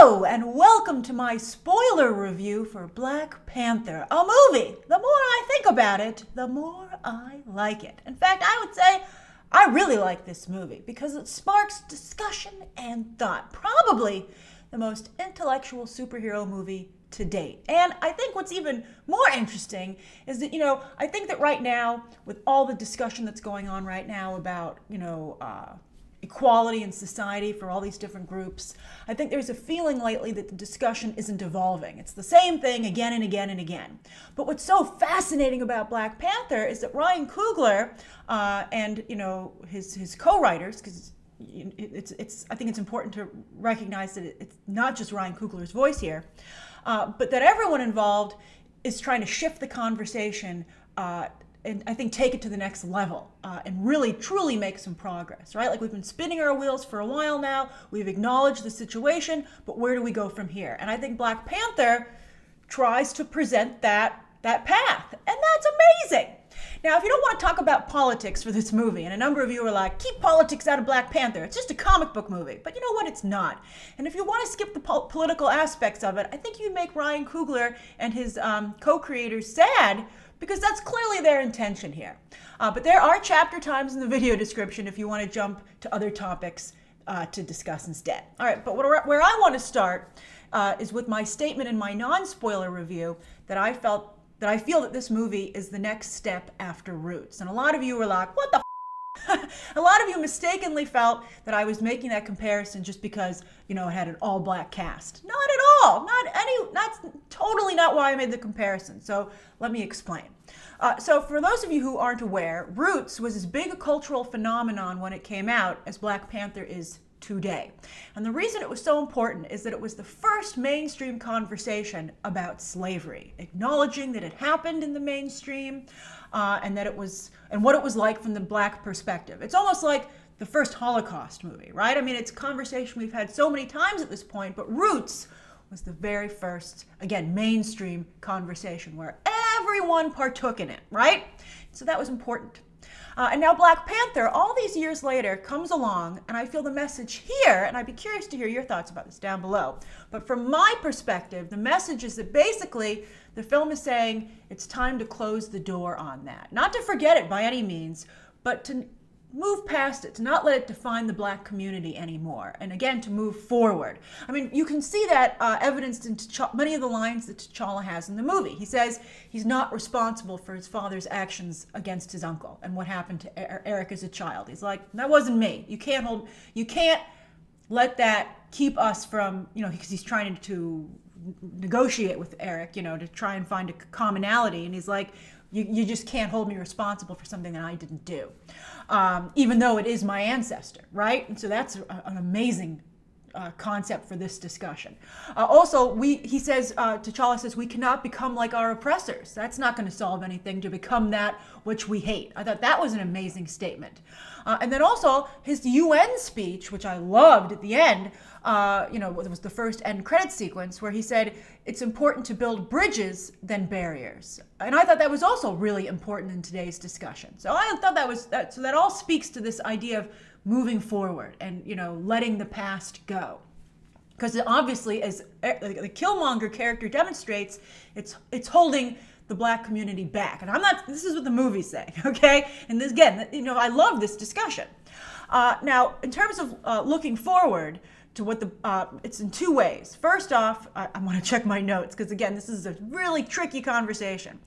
Hello, and welcome to my spoiler review for Black Panther, a movie. The more I think about it, the more I like it. In fact, I would say I really like this movie because it sparks discussion and thought. Probably the most intellectual superhero movie to date. And I think what's even more interesting is that, I think that right now, with all the discussion that's going on right now about, equality in society for all these different groups, I think there's a feeling lately that the discussion isn't evolving. It's the same thing again and again and again. But what's so fascinating about Black Panther is that Ryan Coogler and his co-writers, because I think it's important to recognize that it's not just Ryan Coogler's voice here, but that everyone involved is trying to shift the conversation and I think take it to the next level and really, truly make some progress, right? Like we've been spinning our wheels for a while now. We've acknowledged the situation, but where do we go from here? And I think Black Panther tries to present that path, and that's amazing. Now, if you don't want to talk about politics for this movie, and a number of you are like, keep politics out of Black Panther, it's just a comic book movie. But you know what? It's not. And if you want to skip the political aspects of it, I think you'd make Ryan Coogler and his co-creators sad, because that's clearly their intention here. But there are chapter times in the video description if you want to jump to other topics to discuss instead. All right, but where I want to start is with my statement in my non-spoiler review that I feel that this movie is the next step after Roots. And a lot of you were like, what the a lot of you mistakenly felt that I was making that comparison just because, it had an all-black cast. Not at all. That's totally not why I made the comparison. So let me explain. So for those of you who aren't aware, Roots was as big a cultural phenomenon when it came out as Black Panther is today. And the reason it was so important is that it was the first mainstream conversation about slavery, acknowledging that it happened in the mainstream and what it was like from the Black perspective. It's almost like the first Holocaust movie, right? I mean, it's a conversation we've had so many times at this point, but Roots was the very first, again, mainstream conversation where everyone partook in it, right? So that was important. And now Black Panther, all these years later, comes along, and I feel the message here, and I'd be curious to hear your thoughts about this down below. But from my perspective, the message is that basically the film is saying it's time to close the door on that. Not to forget it by any means, but to move past it, to not let it define the Black community anymore, and again, to move forward. I mean, you can see that evidenced in many of the lines that T'Challa has in the movie. He says he's not responsible for his father's actions against his uncle and what happened to Erik as a child. He's like, that wasn't me. You can't let that keep us from, because he's trying to negotiate with Erik, to try and find a commonality, and he's like, you just can't hold me responsible for something that I didn't do, even though it is my ancestor, right? And so that's an amazing concept for this discussion. Also, T'Challa says, we cannot become like our oppressors. That's not going to solve anything, to become that which we hate. I thought that was an amazing statement. And then also his UN speech, which I loved at the end, it was the first end credit sequence where he said, it's important to build bridges than barriers. And I thought that was also really important in today's discussion. So I thought so that all speaks to this idea of moving forward and, letting the past go. Because obviously, as the Killmonger character demonstrates, it's holding the Black community back. And this is what the movie's saying, okay? And this, again, I love this discussion. Now, in terms of looking forward to what it's in two ways. First off, I want to check my notes because, again, this is a really tricky conversation.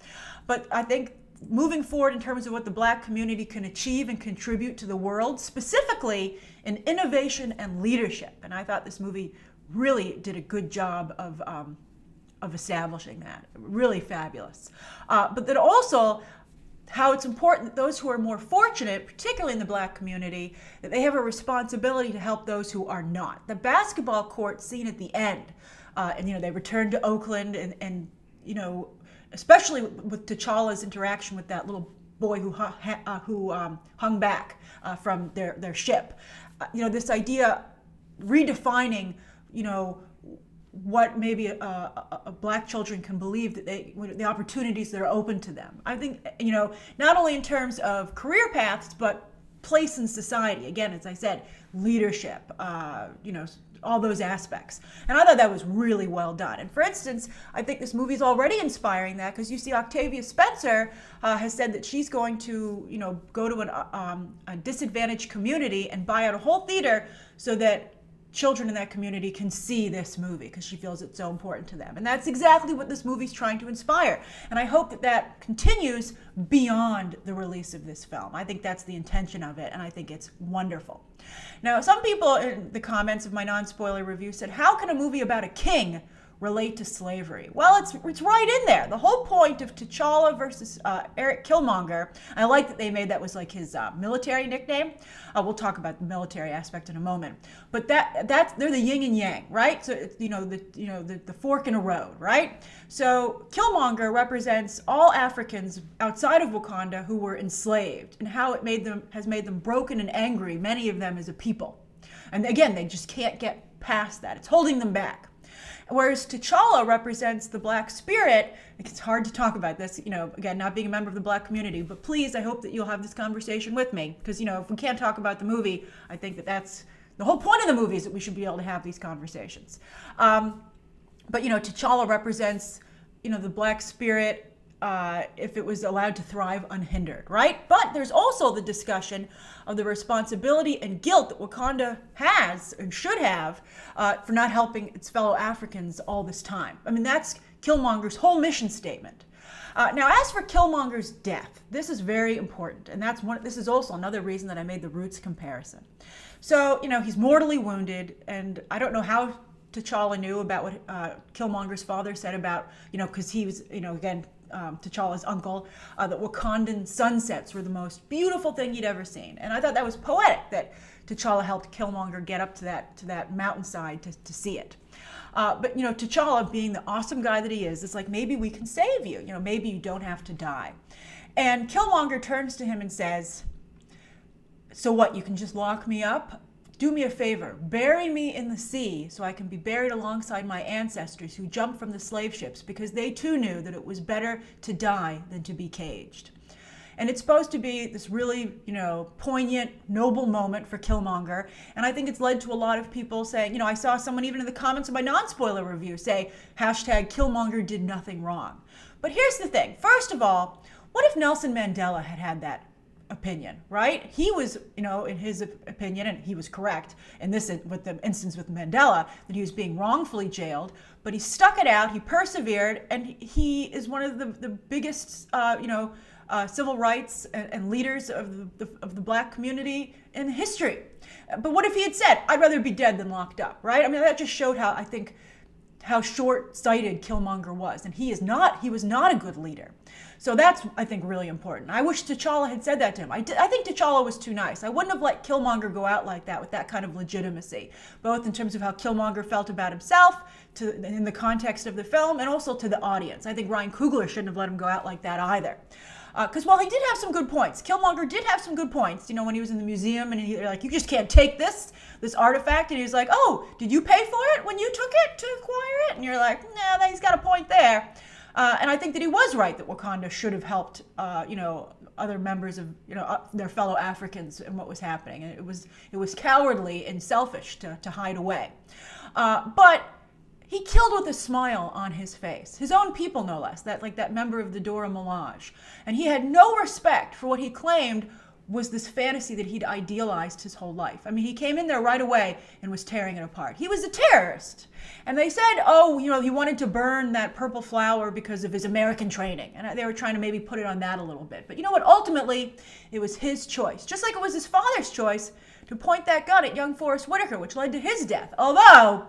But I think moving forward in terms of what the Black community can achieve and contribute to the world, specifically in innovation and leadership. And I thought this movie really did a good job of establishing that. Really fabulous. But then also how it's important that those who are more fortunate, particularly in the Black community, that they have a responsibility to help those who are not. The basketball court scene at the end, and they return to Oakland, and especially with T'Challa's interaction with that little boy who hung back from their ship. This idea redefining, what maybe Black children can believe that the opportunities that are open to them. I think, not only in terms of career paths, but place in society. Again, as I said, leadership, all those aspects. And I thought that was really well done. And for instance, I think this movie is already inspiring that, because you see Octavia Spencer has said that she's going to, go to a disadvantaged community and buy out a whole theater so that children in that community can see this movie, because she feels it's so important to them. And that's exactly what this movie's trying to inspire. And I hope that that continues beyond the release of this film. I think that's the intention of it, and I think it's wonderful. Now, some people in the comments of my non-spoiler review said, how can a movie about a king relate to slavery? Well, it's right in there. The whole point of T'Challa versus Erik Killmonger, I like that they made that was like his military nickname. We'll talk about the military aspect in a moment. But that's they're the yin and yang, right? So it's, the fork in a road, right? So Killmonger represents all Africans outside of Wakanda who were enslaved, and how it has made them broken and angry, many of them as a people. And again, they just can't get past that. It's holding them back. Whereas T'Challa represents the Black spirit. It's hard to talk about this, again, not being a member of the Black community, but please, I hope that you'll have this conversation with me, because, if we can't talk about the movie, I think that's the whole point of the movie, is that we should be able to have these conversations. But, T'Challa represents, the Black spirit, if it was allowed to thrive unhindered, right? But there's also the discussion of the responsibility and guilt that Wakanda has and should have for not helping its fellow Africans all this time. I mean, that's Killmonger's whole mission statement. Now, as for Killmonger's death, this is very important, and this is also another reason that I made the Roots comparison. So, he's mortally wounded, and I don't know how T'Challa knew about what Killmonger's father said about, because he was, again, T'Challa's uncle, that Wakandan sunsets were the most beautiful thing he'd ever seen. And I thought that was poetic, that T'Challa helped Killmonger get up to that mountainside to see it. But T'Challa, being the awesome guy that he is, it's like, maybe we can save you. Maybe you don't have to die. And Killmonger turns to him and says, so what, you can just lock me up? Do me a favor, bury me in the sea so I can be buried alongside my ancestors who jumped from the slave ships, because they too knew that it was better to die than to be caged. And it's supposed to be this really, poignant, noble moment for Killmonger. And I think it's led to a lot of people saying, I saw someone even in the comments of my non-spoiler review say, #Killmonger did nothing wrong. But here's the thing. First of all, what if Nelson Mandela had that opinion, right? He was, in his opinion, and he was correct in this, with the instance with Mandela, that he was being wrongfully jailed, but he stuck it out, he persevered, and he is one of the biggest, civil rights and leaders of the Black community in history. But what if he had said, I'd rather be dead than locked up, right? I mean, that just showed how short-sighted Killmonger was, and he was not a good leader. So that's, I think, really important. I wish T'Challa had said that to him. I think T'Challa was too nice. I wouldn't have let Killmonger go out like that with that kind of legitimacy, both in terms of how Killmonger felt about himself, in the context of the film, and also to the audience. I think Ryan Coogler shouldn't have let him go out like that either. Because while he did have some good points, Killmonger did have some good points, when he was in the museum, and they're like, you just can't take this artifact, and he was like, oh, did you pay for it when you took it to acquire it? And you're like, nah, he's got a point there. And I think that he was right that Wakanda should have helped, other members of, their fellow Africans in what was happening. And it was cowardly and selfish to hide away. But he killed with a smile on his face. His own people, no less, that member of the Dora Milaje. And he had no respect for what he claimed was this fantasy that he'd idealized his whole life. I mean, he came in there right away and was tearing it apart. He was a terrorist. And they said, he wanted to burn that purple flower because of his American training. And they were trying to maybe put it on that a little bit. But you know what? Ultimately, it was his choice. Just like it was his father's choice to point that gun at young Forrest Whitaker, which led to his death. Although,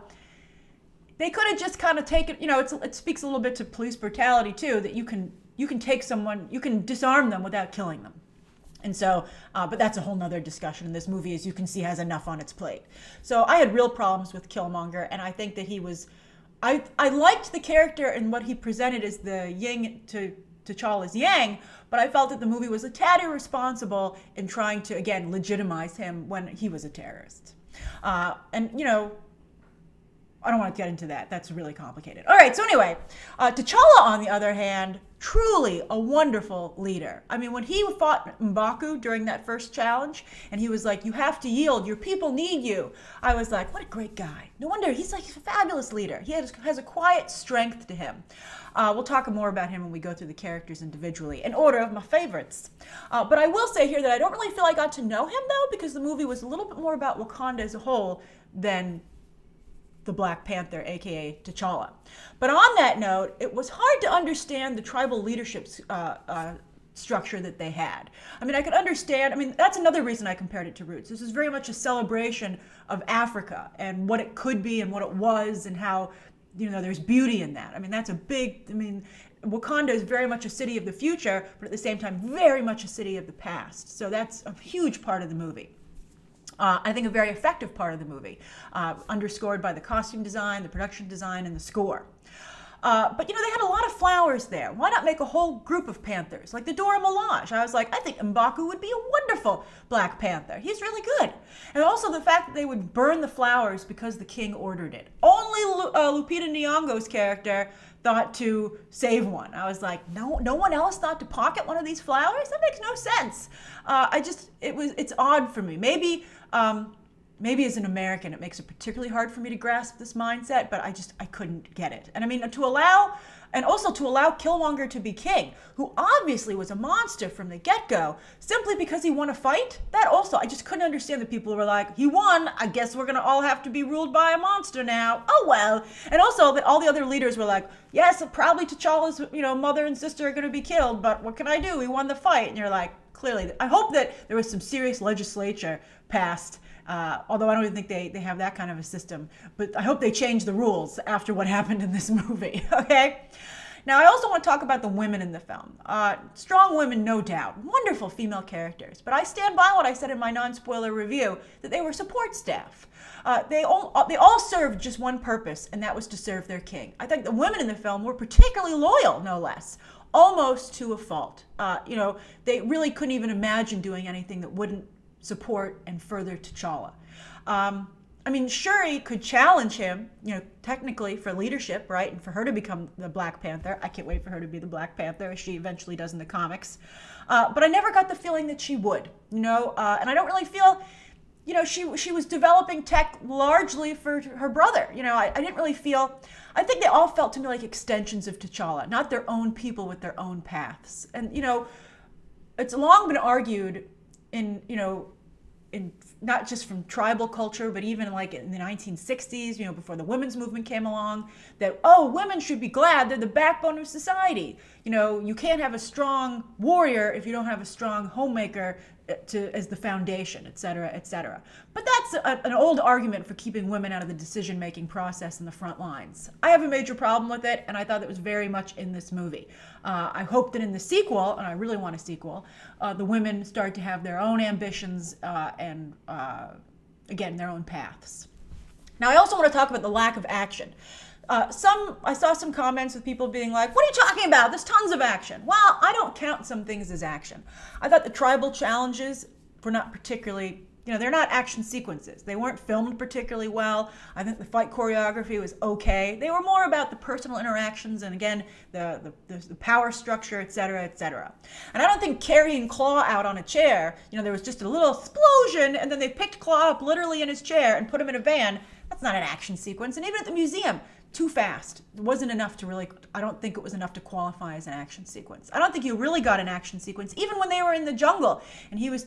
they could have just kind of taken, it speaks a little bit to police brutality too, that you can take someone, you can disarm them without killing them. And so, but that's a whole nother discussion. And this movie, as you can see, has enough on its plate. So I had real problems with Killmonger, and I think that he was, I liked the character and what he presented as the yin to T'Challa's yang, but I felt that the movie was a tad irresponsible in trying to, again, legitimize him when he was a terrorist. I don't want to get into that. That's really complicated. All right, so anyway, T'Challa, on the other hand, truly a wonderful leader. I mean, when he fought M'Baku during that first challenge, and he was like, you have to yield, your people need you, I was like, what a great guy. No wonder, he's like a fabulous leader. He has a quiet strength to him. We'll talk more about him when we go through the characters individually, in order of my favorites. But I will say here that I don't really feel I got to know him, though, because the movie was a little bit more about Wakanda as a whole than the Black Panther, aka T'Challa. But on that note, it was hard to understand the tribal leadership structure that they had. I mean, I could understand, that's another reason I compared it to Roots. This is very much a celebration of Africa and what it could be and what it was and how, there's beauty in that. That's a big, Wakanda is very much a city of the future, but at the same time, very much a city of the past. So that's a huge part of the movie. I think a very effective part of the movie, underscored by the costume design, the production design, and the score. But they had a lot of flowers there. Why not make a whole group of Panthers, like the Dora Milaje? I was like, I think M'Baku would be a wonderful Black Panther. He's really good. And also the fact that they would burn the flowers because the king ordered it. Only Lupita Nyong'o's character thought to save one. I was like, no one else thought to pocket one of these flowers? That makes no sense. It's odd for me. Maybe as an American, it makes it particularly hard for me to grasp this mindset, but I couldn't get it. And to allow Killmonger to be king, who obviously was a monster from the get-go, simply because he won a fight, that also, I just couldn't understand that people were like, he won, I guess we're gonna all have to be ruled by a monster now, oh well. And also that all the other leaders were like, yes, probably T'Challa's, mother and sister are gonna be killed, but what can I do? We won the fight. And you're like, clearly, I hope that there was some serious legislature passed. Although I don't even think they have that kind of a system. But I hope they change the rules after what happened in this movie, okay? Now, I also want to talk about the women in the film. Strong women, no doubt. Wonderful female characters. But I stand by what I said in my non-spoiler review, that they were support staff. They all served just one purpose, and that was to serve their king. I think the women in the film were particularly loyal, no less. Almost to a fault. They really couldn't even imagine doing anything that wouldn't support and further T'Challa. Shuri could challenge him, technically for leadership, right? And for her to become the Black Panther. I can't wait for her to be the Black Panther, as she eventually does in the comics. But I never got the feeling that she would, and I don't really feel, she was developing tech largely for her brother. I didn't really feel, I think they all felt to me like extensions of T'Challa, not their own people with their own paths. And, it's long been argued in not just from tribal culture, but even like in the 1960s, before the women's movement came along, that, women should be glad they're the backbone of society. You can't have a strong warrior if you don't have a strong homemaker as the foundation, et cetera, et cetera. But that's an old argument for keeping women out of the decision-making process in the front lines. I have a major problem with it, and I thought it was very much in this movie. I hope that in the sequel, and I really want a sequel, the women start to have their own ambitions and, again, their own paths. Now, I also want to talk about the lack of action. I saw some comments with people being like, what are you talking about? There's tons of action. Well, I don't count some things as action. I thought the tribal challenges were not particularly, they're not action sequences. They weren't filmed particularly well. I think the fight choreography was okay. They were more about the personal interactions and, again, the power structure, et cetera, et cetera. And I don't think carrying Claw out on a chair, there was just a little explosion and then they picked Claw up literally in his chair and put him in a van. That's not an action sequence. And even at the museum, too fast. It wasn't enough to really, I don't think it was enough to qualify as an action sequence. I don't think you really got an action sequence, even when they were in the jungle and he was,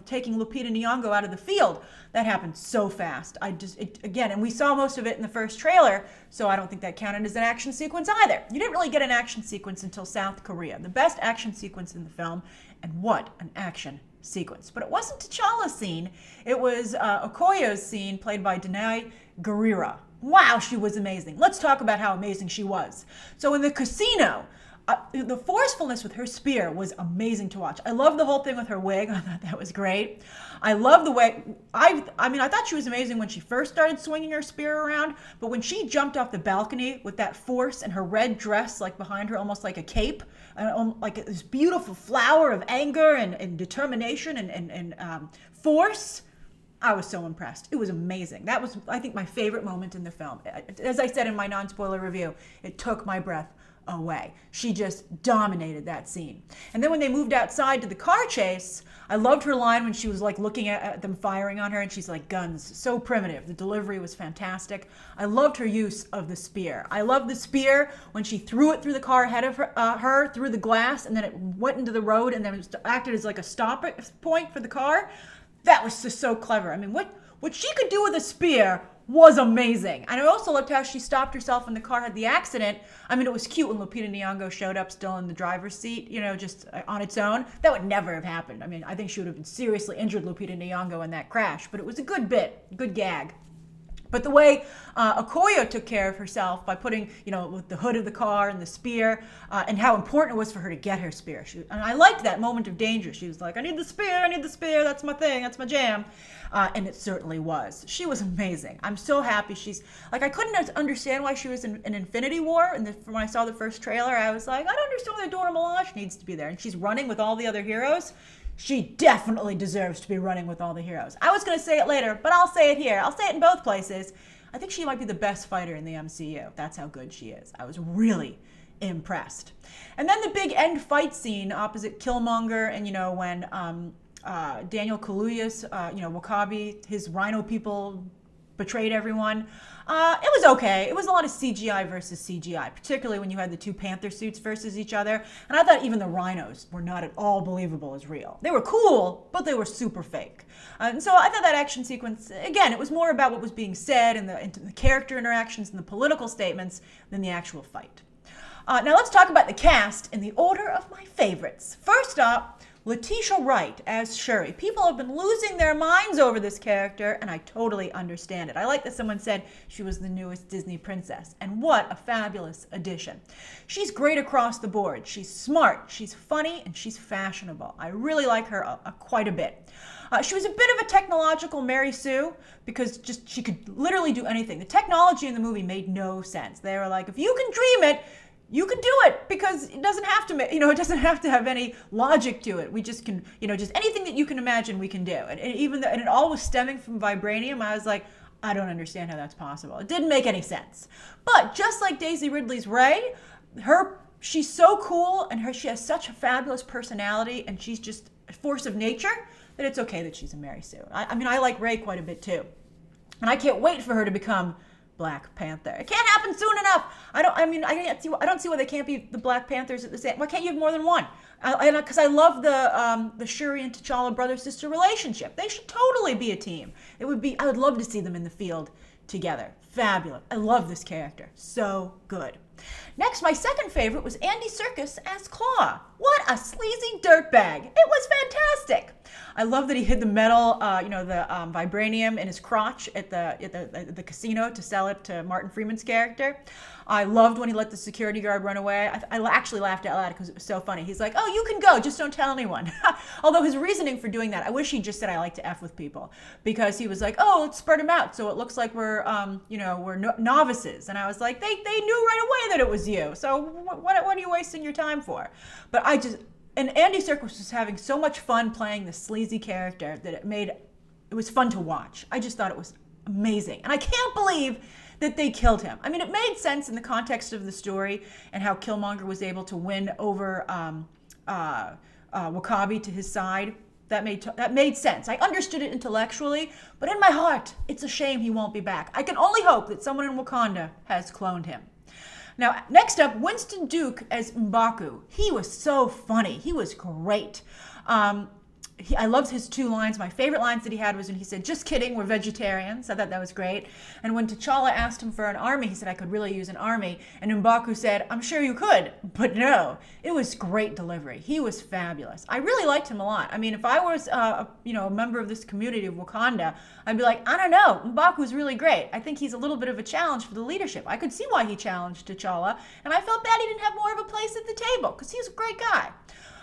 taking Lupita Nyong'o out of the field. That happened so fast. And we saw most of it in the first trailer, so I don't think that counted as an action sequence either. You didn't really get an action sequence until South Korea, the best action sequence in the film, and what an action sequence. But it wasn't T'Challa's scene. It was Okoye's scene, played by Danai Gurira. Wow, she was amazing. Let's talk about how amazing she was. So in the casino, the forcefulness with her spear was amazing to watch. I love the whole thing with her wig. I thought that was great. I love the way, I thought she was amazing when she first started swinging her spear around, but when she jumped off the balcony with that force and her red dress like behind her, almost like a cape, like this beautiful flower of anger and determination and force, I was so impressed. It was amazing. That was, I think, my favorite moment in the film. As I said in my non-spoiler review, it took my breath away. She just dominated that scene. And then when they moved outside to the car chase, I loved her line when she was like looking at them firing on her and she's like, guns, so primitive. The delivery was fantastic. I loved her use of the spear. I loved the spear when she threw it through the car ahead of her through the glass, and then it went into the road and then it acted as like a stop point for the car. That was just so clever. I mean, what she could do with a spear was amazing. And I also loved how she stopped herself when the car had the accident. I mean, it was cute when Lupita Nyong'o showed up still in the driver's seat, just on its own. That would never have happened. I mean, I think she would have seriously injured Lupita Nyong'o in that crash, but it was a good bit, good gag. But the way Okoye took care of herself by putting, with the hood of the car and the spear, and how important it was for her to get her spear. And I liked that moment of danger. She was like, I need the spear, that's my thing, that's my jam. And it certainly was. She was amazing. I'm so happy she's, I couldn't understand why she was in Infinity War. And when I saw the first trailer, I was like, I don't understand why Dora Milaje needs to be there. And she's running with all the other heroes. She definitely deserves to be running with all the heroes. I was going to say it later, but I'll say it here. I'll say it in both places. I think she might be the best fighter in the MCU. That's how good she is. I was really impressed. And then the big end fight scene opposite Killmonger, and when Daniel Kaluuya's, Wakabi, his Rhino people betrayed everyone. It was okay. It was a lot of CGI versus CGI, particularly when you had the two Panther suits versus each other. And I thought even the rhinos were not at all believable as real. They were cool, but they were super fake. And so I thought that action sequence, again, it was more about what was being said and the character interactions and the political statements than the actual fight. Now let's talk about the cast in the order of my favorites. First up, Letitia Wright as Shuri. People have been losing their minds over this character, and I totally understand it. I like that someone said she was the newest Disney princess, and what a fabulous addition. She's great across the board. She's smart, she's funny, and she's fashionable. I really like her quite a bit. She was a bit of a technological Mary Sue because she could literally do anything. The technology in the movie made no sense. They were like, if you can dream it, you can do it, because it doesn't have to, it doesn't have to have any logic to it. We just can, just anything that you can imagine we can do. And it all was stemming from vibranium. I was like, I don't understand how that's possible. It didn't make any sense. But just like Daisy Ridley's Rey, she's so cool, and she has such a fabulous personality, and she's just a force of nature that it's okay that she's a Mary Sue. I like Rey quite a bit too. And I can't wait for her to become Black Panther. It can't happen soon enough. I don't see why they can't be the Black Panthers at the same. Why can't you have more than one? Because I love the Shuri and T'Challa brother-sister relationship. They should totally be a team. I would love to see them in the field together. Fabulous. I love this character. So good. Next, my second favorite was Andy Serkis as Claw. What a sleazy dirtbag. It was fantastic. I love that he hid the metal, the vibranium in his crotch at the casino to sell it to Martin Freeman's character. I loved when he let the security guard run away. I actually laughed out loud because it was so funny. He's like, oh, you can go, just don't tell anyone. Although his reasoning for doing that, I wish he just said, I like to F with people. Because he was like, oh, let's spread him out so it looks like we're novices. And I was like, they knew right away that it was you. So what are you wasting your time for? But and Andy Serkis was just having so much fun playing this sleazy character that it was fun to watch. I just thought it was amazing. And I can't believe that they killed him. I mean, it made sense in the context of the story and how Killmonger was able to win over Wakabi to his side. That made sense. I understood it intellectually, but in my heart, it's a shame he won't be back. I can only hope that someone in Wakanda has cloned him. Now, next up, Winston Duke as M'Baku. He was so funny. He was great. I loved his two lines. My favorite lines that he had was when he said, just kidding, we're vegetarians. I thought that was great. And when T'Challa asked him for an army, he said, I could really use an army. And M'Baku said, I'm sure you could, but no. It was great delivery. He was fabulous. I really liked him a lot. I mean, if I was a member of this community of Wakanda, I'd be like, I don't know, M'Baku's really great. I think he's a little bit of a challenge for the leadership. I could see why he challenged T'Challa, and I felt bad he didn't have more of a place at the table, because he's a great guy.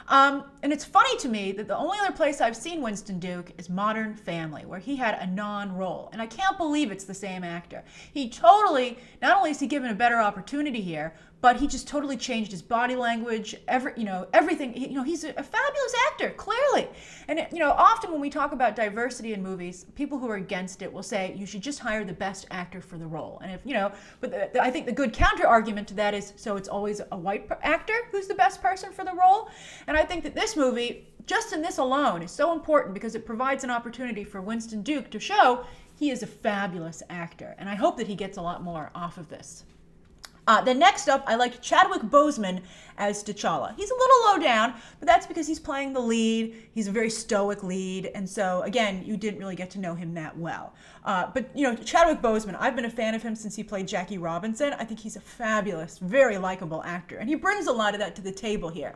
And it's funny to me that the only other place I've seen Winston Duke is Modern Family, where he had a non-role. And I can't believe it's the same actor. He totally, not only is he given a better opportunity here, but he just totally changed his body language, everything. He's a fabulous actor, clearly. And often when we talk about diversity in movies, people who are against it will say you should just hire the best actor for the role. And I think the good counter argument to that is, so it's always a white actor who's the best person for the role. And I think that this movie, just in this alone, is so important because it provides an opportunity for Winston Duke to show he is a fabulous actor. And I hope that he gets a lot more off of this. Then next up, I liked Chadwick Boseman as T'Challa. He's a little low down, but that's because he's playing the lead. He's a very stoic lead, and so again, you didn't really get to know him that well. But Chadwick Boseman, I've been a fan of him since he played Jackie Robinson. I think he's a fabulous, very likable actor, and he brings a lot of that to the table here.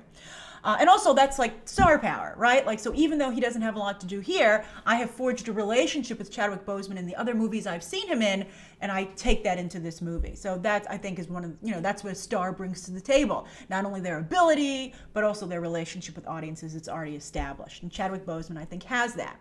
And also, that's like star power, right? Like, so even though he doesn't have a lot to do here, I have forged a relationship with Chadwick Boseman in the other movies I've seen him in, and I take that into this movie. So that, I think, is one of, that's what a star brings to the table. Not only their ability, but also their relationship with audiences it's already established. And Chadwick Boseman, I think, has that.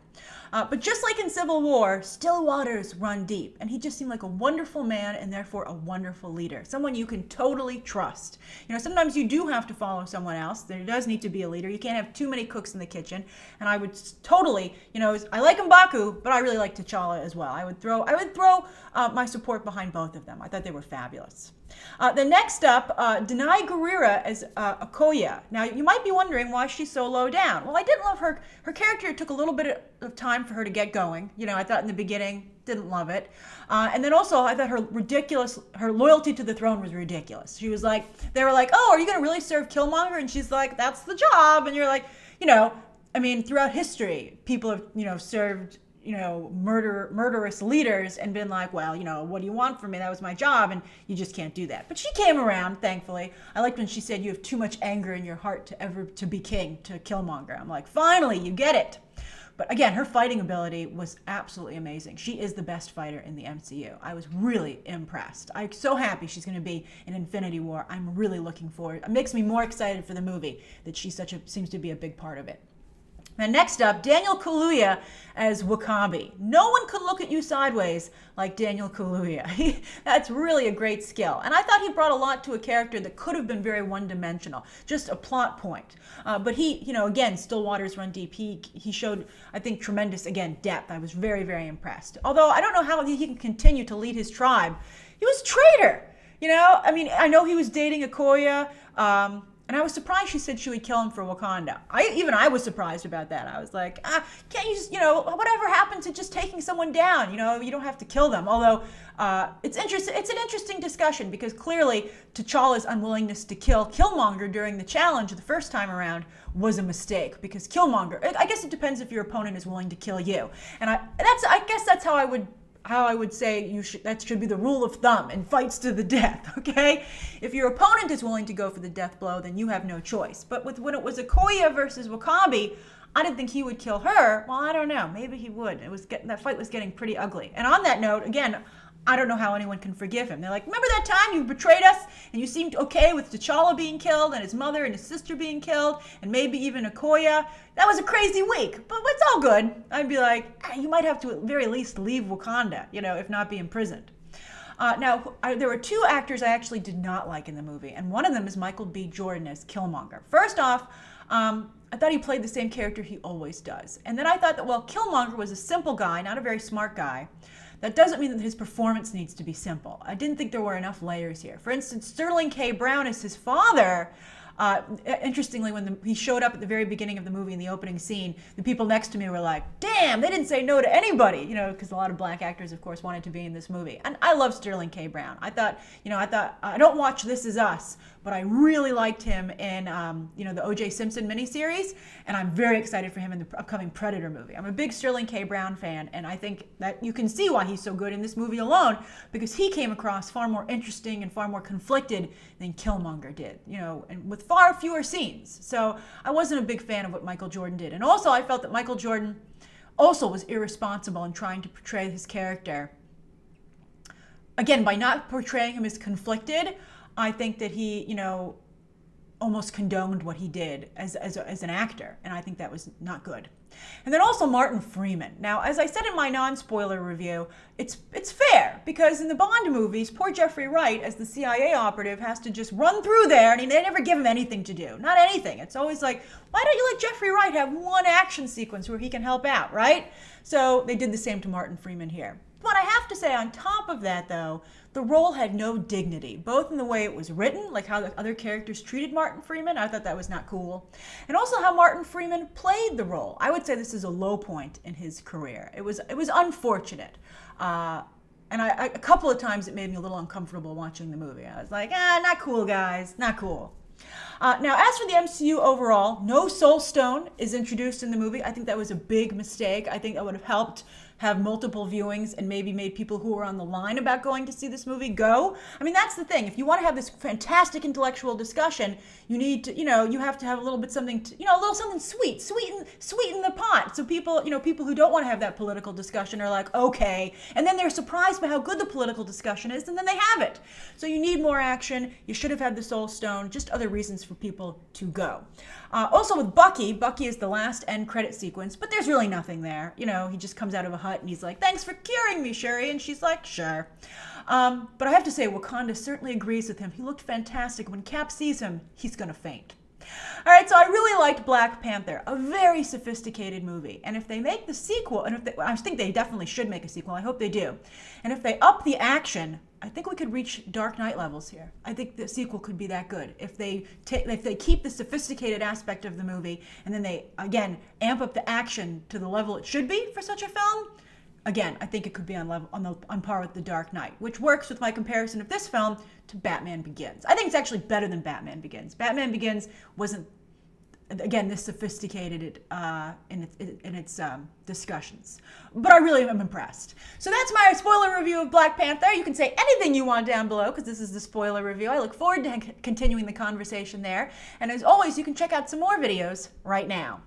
But just like in Civil War, still waters run deep. And he just seemed like a wonderful man and therefore a wonderful leader. Someone you can totally trust. Sometimes you do have to follow someone else. There does need to be a leader. You can't have too many cooks in the kitchen. And I would totally, I like M'Baku, but I really like T'Challa as well. I would throw my support behind both of them. I thought they were fabulous. The next up, Denai Guerrera as Okoye. Now, you might be wondering why she's so low down. Well, I didn't love her. Her character took a little bit of time for her to get going. I thought in the beginning, didn't love it. And then also, I thought her loyalty to the throne was ridiculous. She was like, they were like, oh, are you going to really serve Killmonger? And she's like, that's the job. And you're like, throughout history, people have, served murderous leaders and been like, well, what do you want from me? That was my job, and you just can't do that. But she came around, thankfully. I liked when she said, you have too much anger in your heart to be king, to Killmonger. I'm like, finally, you get it. But again, her fighting ability was absolutely amazing. She is the best fighter in the MCU. I was really impressed. I'm so happy she's going to be in Infinity War. I'm really looking forward. It makes me more excited for the movie that she seems to be a big part of it. And next up, Daniel Kaluuya as W'Kabi. No one could look at you sideways like Daniel Kaluuya. That's really a great skill. And I thought he brought a lot to a character that could have been very one-dimensional, just a plot point. But he, again, still waters run deep. He showed, I think, tremendous, again, depth. I was very, very impressed. Although I don't know how he can continue to lead his tribe. He was a traitor. I know he was dating Okoye. And I was surprised she said she would kill him for Wakanda. I was surprised about that. I was like, can't you just, whatever happened to just taking someone down? You don't have to kill them. Although it's interesting. It's an interesting discussion because clearly T'Challa's unwillingness to kill Killmonger during the challenge the first time around was a mistake because Killmonger. I guess it depends if your opponent is willing to kill you. And I guess that's how I would say that should be the rule of thumb in fights to the death, okay? If your opponent is willing to go for the death blow, then you have no choice. But when it was Okoye versus W'Kabi, I didn't think he would kill her. Well, I don't know. Maybe he would. That fight was getting pretty ugly. And on that note, again, I don't know how anyone can forgive him. They're like, remember that time you betrayed us and you seemed okay with T'Challa being killed and his mother and his sister being killed and maybe even Okoye? That was a crazy week, but it's all good. I'd be like, you might have to at the very least leave Wakanda, if not be imprisoned. There were two actors I actually did not like in the movie, and one of them is Michael B. Jordan as Killmonger. First off, I thought he played the same character he always does. And then I thought that, Killmonger was a simple guy, not a very smart guy. That doesn't mean that his performance needs to be simple. I didn't think there were enough layers here. For instance, Sterling K. Brown as his father. Interestingly, when he showed up at the very beginning of the movie in the opening scene, the people next to me were like, damn, they didn't say no to anybody, because a lot of black actors, of course, wanted to be in this movie. And I love Sterling K. Brown. I thought, I don't watch This Is Us, but I really liked him in, the O.J. Simpson miniseries, and I'm very excited for him in the upcoming Predator movie. I'm a big Sterling K. Brown fan, and I think that you can see why he's so good in this movie alone, because he came across far more interesting and far more conflicted than Killmonger did, and with far fewer scenes. So I wasn't a big fan of what Michael Jordan did. And also I felt that Michael Jordan also was irresponsible in trying to portray his character. Again, by not portraying him as conflicted, I think that he, almost condoned what he did as an actor, and I think that was not good. And then also Martin Freeman. Now, as I said in my non-spoiler review, it's fair, because in the Bond movies, poor Jeffrey Wright, as the CIA operative, has to just run through there, and they never give him anything to do. Not anything. It's always like, why don't you let Jeffrey Wright have one action sequence where he can help out, right? So they did the same to Martin Freeman here. But I have to say, on top of that, though, the role had no dignity, both in the way it was written, like how the other characters treated Martin Freeman. I thought that was not cool. And also how Martin Freeman played the role. I would say this is a low point in his career. It was unfortunate. And a couple of times it made me a little uncomfortable watching the movie. I was like, not cool, guys, not cool. Now, as for the MCU overall, no Soul Stone is introduced in the movie. I think that was a big mistake. I think that would have helped have multiple viewings and maybe made people who were on the line about going to see this movie go. I mean, that's the thing. If you want to have this fantastic intellectual discussion, you need to, you have to have a little bit something, a little something sweeten the pot. So people, people who don't want to have that political discussion are like, okay, and then they're surprised by how good the political discussion is, and then they have it. So you need more action. You should have had the Soul Stone. Just other reasons for people to go. Also with Bucky is the last end credit sequence, but there's really nothing there. He just comes out of a hut and he's like, thanks for curing me, Shuri. And she's like, sure. But I have to say, Wakanda certainly agrees with him. He looked fantastic. When Cap sees him, he's going to faint. All right, so I really liked Black Panther, a very sophisticated movie. And if they make the sequel, and I think they definitely should make a sequel, I hope they do. And if they up the action, I think we could reach Dark Knight levels here. I think the sequel could be that good. If they keep the sophisticated aspect of the movie, and then they, again, amp up the action to the level it should be for such a film, again, I think it could be on par with The Dark Knight, which works with my comparison of this film to Batman Begins. I think it's actually better than Batman Begins. Batman Begins wasn't, again, this sophisticated in its discussions. But I really am impressed. So that's my spoiler review of Black Panther. You can say anything you want down below, because this is the spoiler review. I look forward to continuing the conversation there. And as always, you can check out some more videos right now.